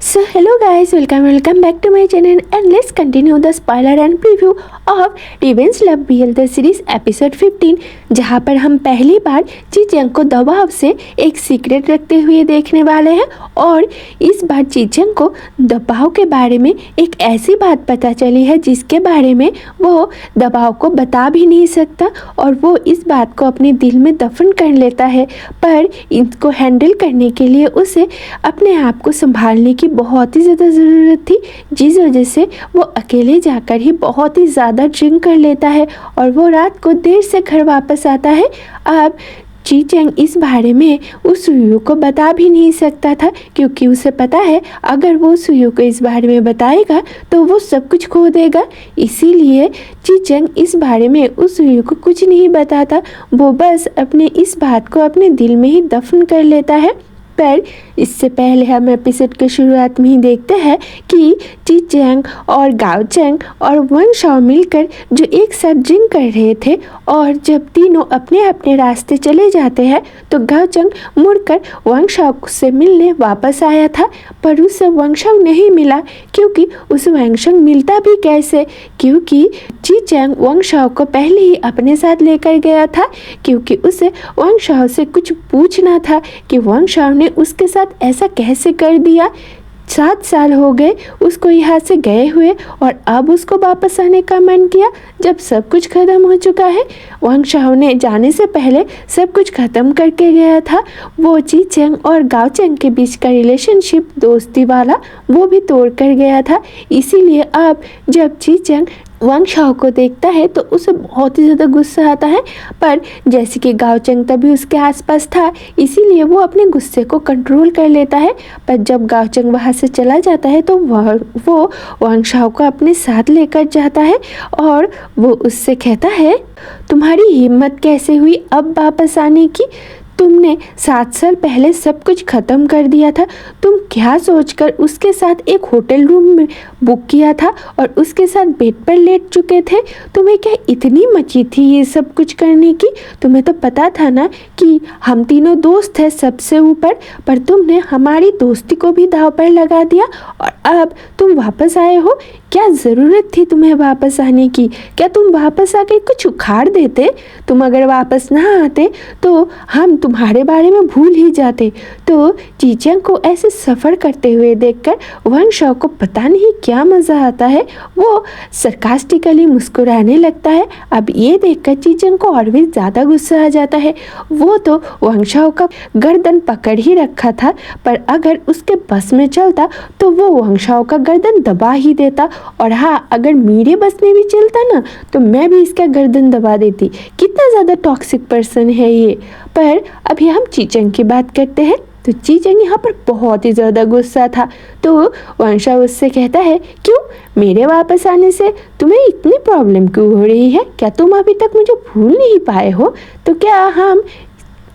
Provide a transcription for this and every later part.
So hello guys, welcome back to my channel and let's continue the spoiler and preview of Revenge Love BL the series episode 15, जहाँ पर हम पहली बार जी चंग को दबाव से एक सीक्रेट रखते हुए देखने वाले हैं। और इस बार जी चंग को दबाव के बारे में एक ऐसी बात पता चली है जिसके बारे में वो दबाव को बता भी नहीं सकता और वो इस बात को अपने दिल में दफन कर लेता है। पर इसको हैंडल करने के लिए उसे अपने आप को संभालने की बहुत ही ज़्यादा ज़रूरत थी, जिस वजह से वो अकेले जाकर ही बहुत ही ज़्यादा ड्रिंक कर लेता है और वो रात को देर से घर वापस आता है। अब जी चंग इस बारे में उस सुयू को बता भी नहीं सकता था, क्योंकि उसे पता है अगर वो सुयू को इस बारे में बताएगा तो वो सब कुछ खो देगा। इसीलिए जी चंग इस बारे में उस सुयू को कुछ नहीं बताता, वो बस अपने इस बात को अपने दिल में ही दफन कर लेता है। पर इससे पहले हम एपिसोड के शुरुआत में ही देखते हैं कि जी चंग और गाओ चंग और वंग शाओ मिलकर जो एक साथ ड्रिंक कर रहे थे और जब तीनों अपने अपने रास्ते चले जाते हैं तो गाओ चंग मुड़कर वंग शाओ से मिलने वापस आया था, पर उसे वंग शाओ नहीं मिला, क्योंकि उसे वंग शाओ मिलता भी कैसे, क्योंकि जी चंग वंग शाओ को पहले ही अपने साथ लेकर गया था, क्योंकि उसे वंग शाओ से कुछ पूछना था कि वंग शाओ ने उसके साथ ऐसा कैसे कर दिया। 7 साल हो गए उसको यहाँ से गए हुए और अब उसको वापस आने का मन किया जब सब कुछ ख़त्म हो चुका है। वंग शाओ ने जाने से पहले सब कुछ ख़त्म करके गया था। वो जी चंग और गाओ चंग के बीच का रिलेशनशिप दोस्ती वाला वो भी तोड़ कर गया था। इसीलिए अब जब जी चंग वंग शाओ को देखता है तो उसे बहुत ही ज़्यादा गुस्सा आता है, पर जैसे कि गाओ चंग तभी उसके आसपास था इसीलिए वो अपने गुस्से को कंट्रोल कर लेता है। पर जब गाओ चंग वहाँ से चला जाता है तो वो वंग शाओ को अपने साथ लेकर जाता है और वो उससे कहता है, तुम्हारी हिम्मत कैसे हुई अब वापस आने की? तुमने 7 साल पहले सब कुछ ख़त्म कर दिया था। तुम क्या सोचकर उसके साथ एक होटल रूम में बुक किया था और उसके साथ बेड पर लेट चुके थे? तुम्हें क्या इतनी मची थी ये सब कुछ करने की? तुम्हें तो पता था ना कि हम तीनों दोस्त हैं सबसे ऊपर, पर तुमने हमारी दोस्ती को भी दांव पर लगा दिया और अब तुम वापस आए हो। क्या ज़रूरत थी तुम्हें वापस आने की? क्या तुम वापस आके कुछ उखाड़ देते? तुम अगर वापस ना आते तो हम तुम्हारे बारे में भूल ही जाते। तो जी चंग को ऐसे सफ़र करते हुए देखकर वंग शाओ को पता नहीं क्या मज़ा आता है, वो सरकास्टिकली मुस्कुराने लगता है। अब ये देखकर जी चंग को और भी ज़्यादा गुस्सा आ जाता है। वो तो वंग शाओ का गर्दन पकड़ ही रखा था, पर अगर उसके बस में चलता तो वो वंग शाओ का गर्दन दबा ही देता। और हाँ, अगर मेरे बस में भी चलता ना तो मैं भी इसका गर्दन दबा देती। कितना ज़्यादा टॉक्सिक पर्सन है ये। पर अभी हम जी चंग की बात करते हैं। तो जी चंग यहाँ पर बहुत ही ज़्यादा गुस्सा था, तो वंग शाओ उससे कहता है, क्यों मेरे वापस आने से तुम्हें इतनी प्रॉब्लम क्यों हो रही है? क्या तुम अभी तक मुझे भूल नहीं पाए हो? तो क्या हम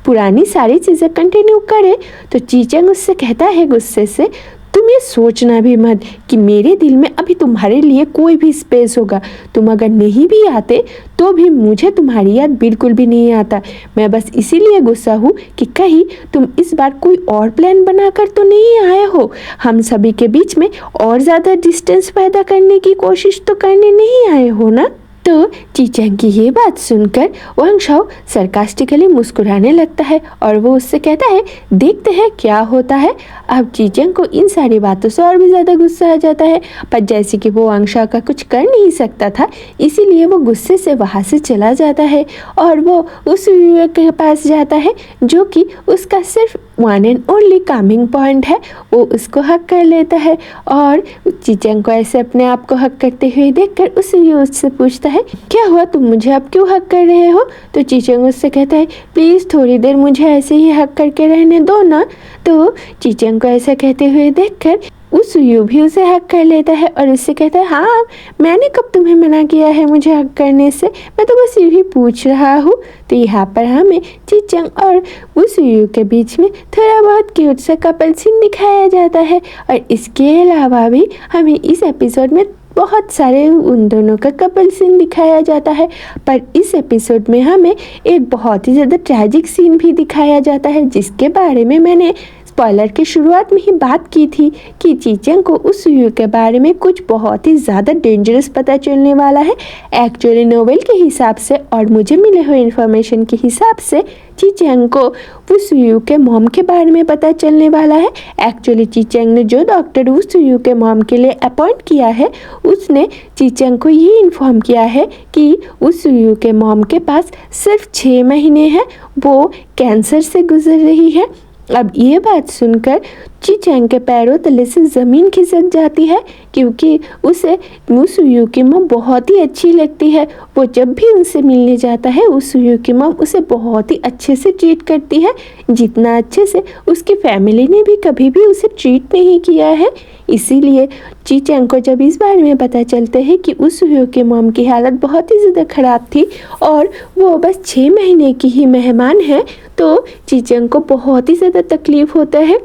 पुरानी सारी चीज़ें कंटिन्यू करें? तो जी चंग उससे कहता है गुस्से से, तुम ये सोचना भी मत कि मेरे दिल में अभी तुम्हारे लिए कोई भी स्पेस होगा। तुम अगर नहीं भी आते तो भी मुझे तुम्हारी याद बिल्कुल भी नहीं आता। मैं बस इसीलिए गुस्सा हूँ कि कहीं तुम इस बार कोई और प्लान बनाकर तो नहीं आए हो। हम सभी के बीच में और ज़्यादा डिस्टेंस पैदा करने की कोशिश तो करने नहीं आए हो ना? तो जी चंग की ये बात सुनकर वंग शाओ सरकास्टिकली मुस्कुराने लगता है और वो उससे कहता है, देखते हैं क्या होता है। अब जी चंग को इन सारी बातों से और भी ज़्यादा गुस्सा आ जाता है, पर जैसे कि वो वंग शाओ का कुछ कर नहीं सकता था इसीलिए वो गुस्से से वहाँ से चला जाता है और वो उस युवक के पास जाता है जो कि उसका सिर्फ one and only Kameng point है। वो उसको हक कर लेता है और जी चंग को ऐसे अपने आप को हक करते हुए देखकर उससे पूछता है, क्या हुआ, तुम मुझे अब क्यों हक कर रहे हो? तो जी चंग उससे कहता है, प्लीज़ थोड़ी देर मुझे ऐसे ही हक करके रहने दो ना। तो जी चंग को ऐसा कहते हुए देखकर उस यू भी उसे हक कर लेता है और उससे कहता है, हाँ मैंने कब तुम्हें मना किया है मुझे हक करने से? मैं तो बस यही पूछ रहा हूँ। तो यहाँ पर हमें जी चंग और उस यू के बीच में थोड़ा बहुत क्यूट सा कपल सीन दिखाया जाता है और इसके अलावा भी हमें इस एपिसोड में बहुत सारे उन दोनों का कपल सीन दिखाया जाता है। पर इस एपिसोड में हमें एक बहुत ही ज़्यादा ट्रैजिक सीन भी दिखाया जाता है जिसके बारे में मैंने स्पॉइलर की शुरुआत में ही बात की थी कि चीचेंग को उस सुयू के बारे में कुछ बहुत ही ज़्यादा डेंजरस पता चलने वाला है। एक्चुअली नोवेल के हिसाब से और मुझे मिले हुए इन्फॉर्मेशन के हिसाब से चीचेंग को वो सुयू के मॉम के बारे में पता चलने वाला है। एक्चुअली चीचेंग ने जो डॉक्टर उस सुयू के मॉम के लिए अपॉइंट किया है उसने चीचेंग को ये इन्फॉर्म किया है कि उस सुयू के मॉम के पास सिर्फ 6 महीने हैं, वो कैंसर से गुजर रही है। अब ये बात सुनकर चीचेंग के पैरों तले से ज़मीन खिसक जाती है क्योंकि उसे उस सुयू की मॉम बहुत ही अच्छी लगती है। वो जब भी उनसे मिलने जाता है उस सुयू की मॉम उसे बहुत ही अच्छे से ट्रीट करती है, जितना अच्छे से उसकी फैमिली ने भी कभी भी उसे ट्रीट नहीं किया है। इसीलिए चीचेंग को जब इस बारे में पता चलता है कि उस सुयू की मॉम की हालत बहुत ही ज़्यादा ख़राब थी और वो बस 6 महीने की ही मेहमान है, तो चीचेंग को बहुत ही ज़्यादा तकलीफ़ होता है।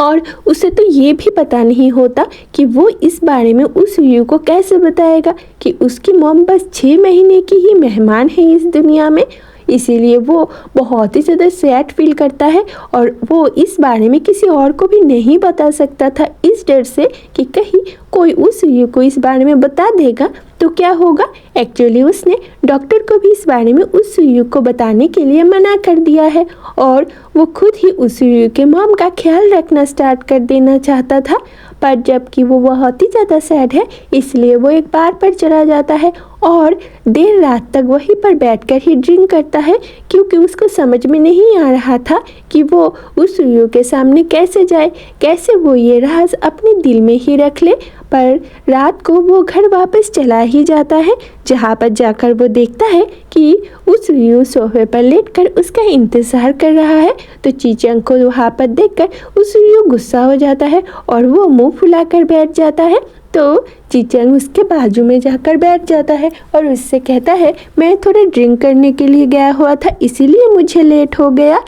और उसे तो ये भी पता नहीं होता कि वो इस बारे में उस सुयू को कैसे बताएगा कि उसकी मॉम बस 6 महीने की ही मेहमान है इस दुनिया में। इसीलिए वो बहुत ही ज़्यादा सैड फील करता है और वो इस बारे में किसी और को भी नहीं बता सकता था, इस डर से कि कहीं कोई उस सुयू को इस बारे में बता देगा तो क्या होगा। एक्चुअली उसने डॉक्टर को भी इस बारे में उस सुयू को बताने के लिए मना कर दिया है और वो खुद ही उस सुयू के मॉम का ख्याल रखना स्टार्ट कर देना चाहता था। पर जबकि वो बहुत ही ज़्यादा सैड है इसलिए वो एक बार पर चला जाता है और देर रात तक वहीं पर बैठकर ही ड्रिंक करता है क्योंकि उसको समझ में नहीं आ रहा था कि वो उस सुयू के सामने कैसे जाए, कैसे वो ये राज अपने दिल में ही रख ले। पर रात को वो घर वापस चला ही जाता है, जहाँ पर जाकर वो देखता है कि उस सुयू सोफे पर लेटकर उसका इंतज़ार कर रहा है। तो चीचेंग को वहाँ पर देखकर उस सुयू गुस्सा हो जाता है और वो मुंह फुलाकर बैठ जाता है। तो चीचेंग उसके बाजू में जाकर बैठ जाता है और उससे कहता है, मैं थोड़ा ड्रिंक करने के लिए गया हुआ था इसीलिए मुझे लेट हो गया।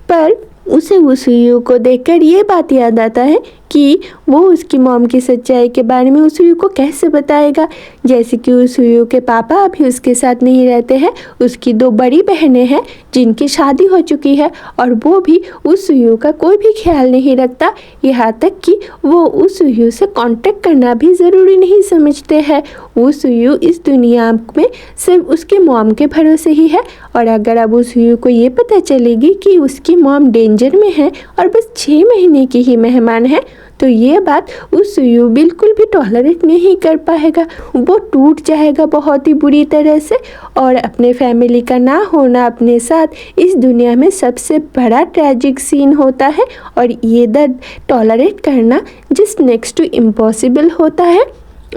पर उसे उस सुयू को देखकर ये बात याद आता है कि वो उसकी मॉम की सच्चाई के बारे में उस सुयू को कैसे बताएगा। जैसे कि उस सुयू के पापा अभी उसके साथ नहीं रहते हैं, उसकी 2 बड़ी बहनें हैं जिनकी शादी हो चुकी है और वो भी उस सुयू का कोई भी ख्याल नहीं रखता, यहाँ तक कि वो उस सुयू से कांटेक्ट करना भी ज़रूरी नहीं समझते हैं। वो सुयू इस दुनिया में सिर्फ उसके मॉम के भरोसे ही है और अगर अब उस सुयू को ये पता चलेगी कि उसकी मॉम डेंजर में है और बस 6 महीने की ही मेहमान है तो ये बात उस सुयू बिल्कुल भी टॉलरेट नहीं कर पाएगा। वो टूट जाएगा बहुत ही बुरी तरह से और अपने फैमिली का ना होना अपने साथ इस दुनिया में सबसे बड़ा ट्रैजिक सीन होता है और ये दर्द टॉलरेट करना जस्ट नेक्स्ट टू इम्पॉसिबल होता है।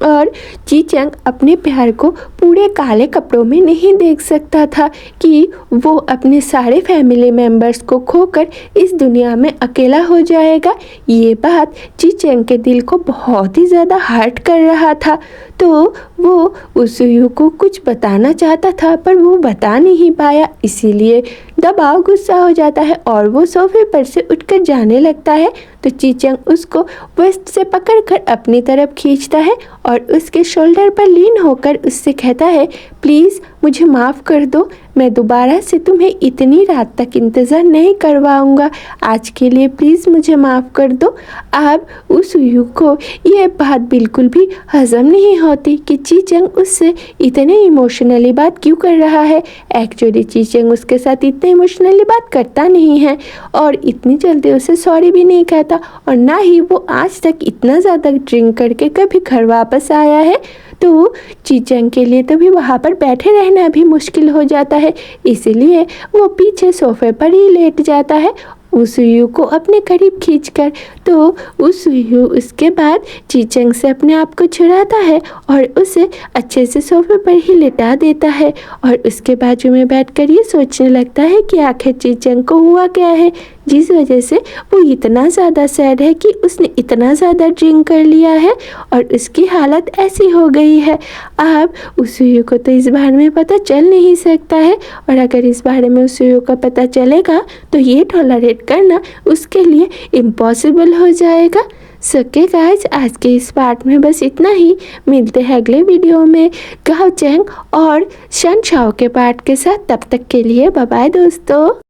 और चीचेंग अपने प्यार को पूरे काले कपड़ों में नहीं देख सकता था कि वो अपने सारे फैमिली मेम्बर्स को खोकर इस दुनिया में अकेला हो जाएगा। ये बात चीचेंग के दिल को बहुत ही ज़्यादा हर्ट कर रहा था। तो वो उस सुयू को कुछ बताना चाहता था पर वो बता नहीं पाया, इसीलिए दबाव गुस्सा हो जाता है और वो सोफे पर से उठकर जाने लगता है। तो चीचेंग उसको वेस्ट से पकड़कर अपनी तरफ खींचता है और उसके शोल्डर पर लीन होकर उससे कहता है, प्लीज़ मुझे माफ़ कर दो, मैं दोबारा से तुम्हें इतनी रात तक इंतज़ार नहीं करवाऊंगा, आज के लिए प्लीज़ मुझे माफ़ कर दो। अब उस सुयू को ये बात बिल्कुल भी हज़म नहीं होती कि चीचेंग उससे इतने इमोशनली बात क्यों कर रहा है। एक्चुअली चीचेंग उसके साथ इतने इमोशनली बात करता नहीं है और इतनी जल्दी उसे सॉरी भी नहीं कहता और ना ही वो आज तक इतना ज़्यादा ड्रिंक करके कभी घर वापस आया है। तो चीचेंग के लिए तभी वहाँ पर बैठे रहना भी मुश्किल हो जाता है, इसीलिए वो पीछे सोफे पर ही लेट जाता है उस सुयू को अपने करीब खींचकर। तो उस सुयू उसके बाद चीचेंग से अपने आप को छुड़ाता है और उसे अच्छे से सोफे पर ही लिटा देता है और उसके बाजू में बैठकर ये सोचने लगता है कि आखिर चीचेंग को हुआ क्या है जिस वजह से वो इतना ज़्यादा सैड है कि उसने इतना ज़्यादा ड्रिंक कर लिया है और उसकी हालत ऐसी हो गई है। अब उस सुयू को तो इस बारे में पता चल नहीं सकता है और अगर इस बारे में उस सुयू को पता चलेगा तो ये टॉलरेट करना उसके लिए इम्पॉसिबल हो जाएगा। सके गाइस, आज के इस पार्ट में बस इतना ही। मिलते हैं अगले वीडियो में गाओ चेंग और शन शाओ के पार्ट के साथ। तब तक के लिए बाय बाय दोस्तों।